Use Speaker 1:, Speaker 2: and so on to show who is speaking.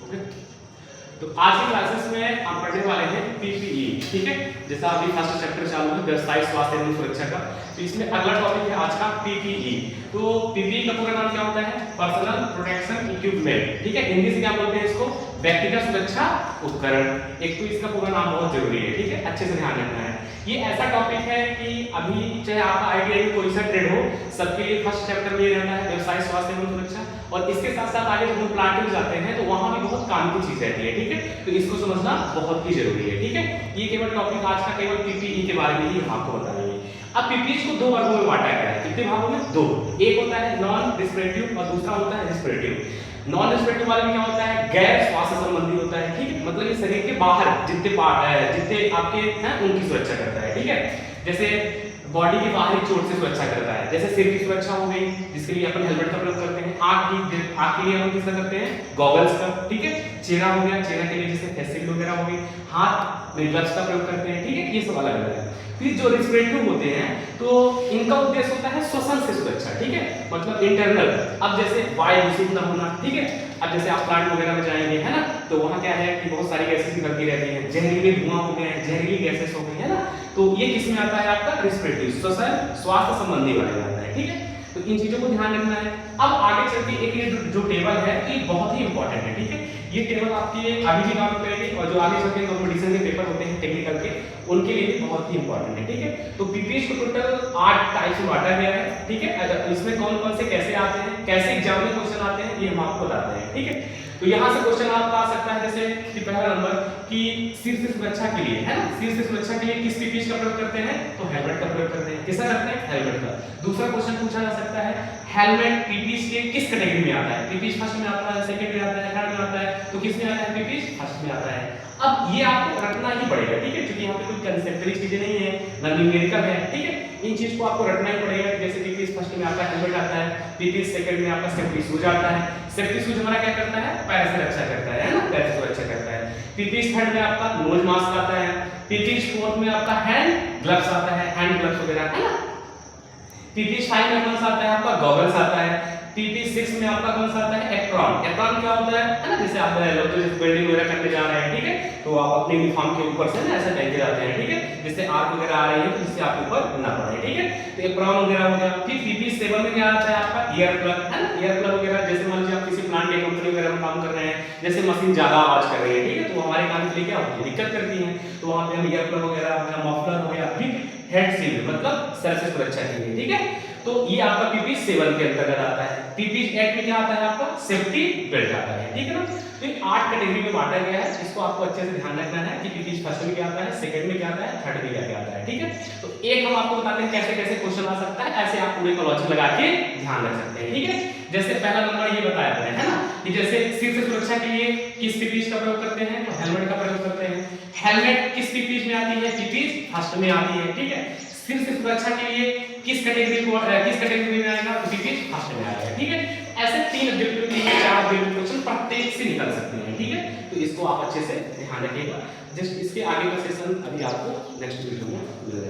Speaker 1: तो आज की क्लासेस में हम पढ़ने वाले हैं पीपीई, ठीक है। जैसा अभी फर्स्ट चैप्टर चालू है व्यवसायिक स्वास्थ्य एवं सुरक्षा का, तो इसमें अगला टॉपिक है आज का पीपीई। तो पीपीई का पूरा नाम क्या होता है? पर्सनल प्रोटेक्शन इक्विपमेंट, ठीक है। हिंदी से क्या बोलते हैं इसको? व्यक्तिगत सुरक्षा उपकरण। एक तो इसका पूरा नाम बहुत जरूरी है, ठीक है, अच्छे से ध्यान रखना है। ये ऐसा टॉपिक है कि अभी चाहे आपका आईटीआई में कोई सा ट्रेड हो, सबके लिए फर्स्ट चैप्टर में रहता है व्यवसायिक स्वास्थ्य एवं सुरक्षा, और इसके साथ साथ आगे जब हम प्लांट में जाते हैं तो वहां भी बहुत काम की चीज रहती है, ठीक है। तो इसको समझना बहुत ही जरूरी है, ठीक है। ये केवल टॉपिक आज का केवल पीपीई के बारे में ही हम आपको बताएंगे। अब पीपीई को दो वर्गों में बांटा गया है। कितने भागों में? दो। एक होता है नॉन रिस्पिरेटिव और दूसरा होता है रिस्पिरेटिव। नॉन रिस्पिरेटिव वाले में क्या होता है? गैर स्वास्थ्य संबंधी होता है, ठीक है। मतलब ये शरीर के बाहर जितने आपके हैं उनकी सुरक्षा करता है, ठीक है। जैसे बॉडी के बाहरी चोट से सुरक्षा करता है, जैसे सिर की सुरक्षा हो गई जिसके लिए अपन हेलमेट का प्रयोग करते हैं, आंख के लिए हम किसका करते हैं? गॉगल्स का, ठीक है। चेहरा हो गया, चेहरा के लिए जैसे फेस शील्ड वगैरह हो गई, हाथ में ग्लव्स का प्रयोग करते हैं, ठीक है। ये सब अलग अलग है। फिर जो रिस्पिरेटिव होते हैं तो इनका उद्देश्य होता है श्वसन से सुरक्षा, ठीक है, मतलब इंटरनल। अब जैसे वायु दूषित न होना, ठीक है। अब जैसे आप प्लांट वगैरह में जाएंगे, है ना, तो वहां क्या है कि बहुत सारी गैसेस निकलती रहती हैं, जहरीले धुआं हो गए, जहरीली गैसेस हो गई, है ना। तो ये किस में आता है? आपका रिस्पिरेटिव, श्वसन स्वास्थ्य संबंधी वाले में आता है, ठीक है। तो इन चीजों को ध्यान रखना है। अब आगे चल के एक ये जो टेबल है ये बहुत ही इंपॉर्टेंट है, ठीक है। ये टेबल आपकी अभी भी काम करेगी और जो आगे चल के कंपटीशन के पेपर होते हैं टेक्निकल के, उनके लिए भी बहुत ही इंपॉर्टेंट है, ठीक है। तो पीपीई को टोटल 8 टाइप्स में बांटा गया है, ठीक है। इसमें कौन कौन से कैसे आते हैं, कैसे एग्जाम में क्वेश्चन आते हैं, ये हम आपको बताते हैं, ठीक है। तो यहाँ से क्वेश्चन आपका आ सकता है, जैसे कि पहला नंबर कि सिर से सुरक्षा के लिए, है ना, सिर से सुरक्षा के लिए किस पीपीई का प्रयोग करते हैं? तो हेलमेट का प्रयोग करते हैं। किसका करते हैं? हेलमेट का। दूसरा क्वेश्चन पूछा जा सकता है हेलमेट पीपीई के किस कैटेगरी में आता है? पीपीई फर्स्ट में आता है, सेकंड में आता है, थर्ड में आता है, तो किस में आता है? पीपीई फर्स्ट में आता है। अब ये आपको रटना ही पड़ेगा, ठीक है, क्योंकि यहाँ पे कोई कंसेप्चुअल चीजें नहीं है, ना न्यूमेरिकल है, ठीक है। इन चीज को आपको रटना ही पड़ेगा। जैसे पीपीई फर्स्ट में आपका हेलमेट आता है, पीपीई सेकंड में आपका सेफ्टी शूज आता है। सेफ्टी शूज हमारा क्या करता है? पैर से रक्षा करता है ना, पैर से सुरक्षा करता है। पीपीई थर्ड में आपका नोज मास्क आता है। पीपीई फोर्थ में आपका हैंड ग्लव्स आता है, हैंड ग्लव्स वगैरह, है ना। पीपीई 5 में कौन सा आता है? आपका गॉगल्स आता है। पीपीई 6 में आपका कौन सा आता है? एप्रॉन। एप्रॉन क्या होता है ना, जैसे आप वेल्डिंग वगैरह करने जा रहे हैं, ठीक है, तो आप अपने यूनिफॉर्म के ऊपर से ना ऐसा पहन के जाते हैं, ठीक है, जिससे आग वगैरह आ रही है तो जिससे आपके ऊपर ना पड़े, ठीक है। तो एप्रॉन वगैरह हो गया। फिर पीपीई 7 में क्या आता है? आपका ईयर प्लग, है ना। ईयर प्लग वगैरह जैसे मान लीजिए आप किसी प्लांट या कंपनी वगैरह में काम कर रहे हैं, जैसे मशीन ज्यादा आवाज कर रही है, ठीक है, तो हमारे कान के लिए क्या होती है? दिक्कत करती है, तो वहां पे हम ईयर प्लग वगैरह हो गया, मफलर हो गया, फिर हेड शील्ड मतलब सर से सुरक्षा के लिए, ठीक है। तो ये आपका पीपीई 7 के अंतर्गत आता है। पीपीई 8 में क्या आता है? आपका सेफ्टी बेल्ट आता है, ठीक है ना। तो ये 8 कैटेगरी में बांटा गया है। इसको आपको अच्छे से ध्यान रखना है कि पीपीई फर्स्ट में क्या आता है, सेकंड में क्या आता है, थर्ड में क्या आता है, ठीक है। तो एक हम आपको बताते हैं कैसे कैसे क्वेश्चन आ सकता है, ऐसे आप पूरे का लॉजिक लगा के ध्यान रख सकते हैं, ठीक है। जैसे पहला नंबर ये बताया था, है ना, कि जैसे सिर से सुरक्षा के लिए किस पीपीई का प्रयोग करते हैं? तो हेलमेट का प्रयोग करते हैं। हेलमेट किस पीपीई में आती है? पीपीई फर्स्ट में आती है, ठीक है। सिर से सुरक्षा के लिए किस कैटेगरी में आएगा? तो पीपीई फर्स्ट में आएगा, ठीक है। ऐसे 3 ऑब्जेक्टिव के लिए 4 ऑब्जेक्टिव क्वेश्चन प्रत्येक से निकल सकते हैं, ठीक है। तो इसको आप अच्छे से ध्यान रखिएगा। जस्ट इसके आगे का सेशन अभी आपको नेक्स्ट वीडियो में मिलेगा।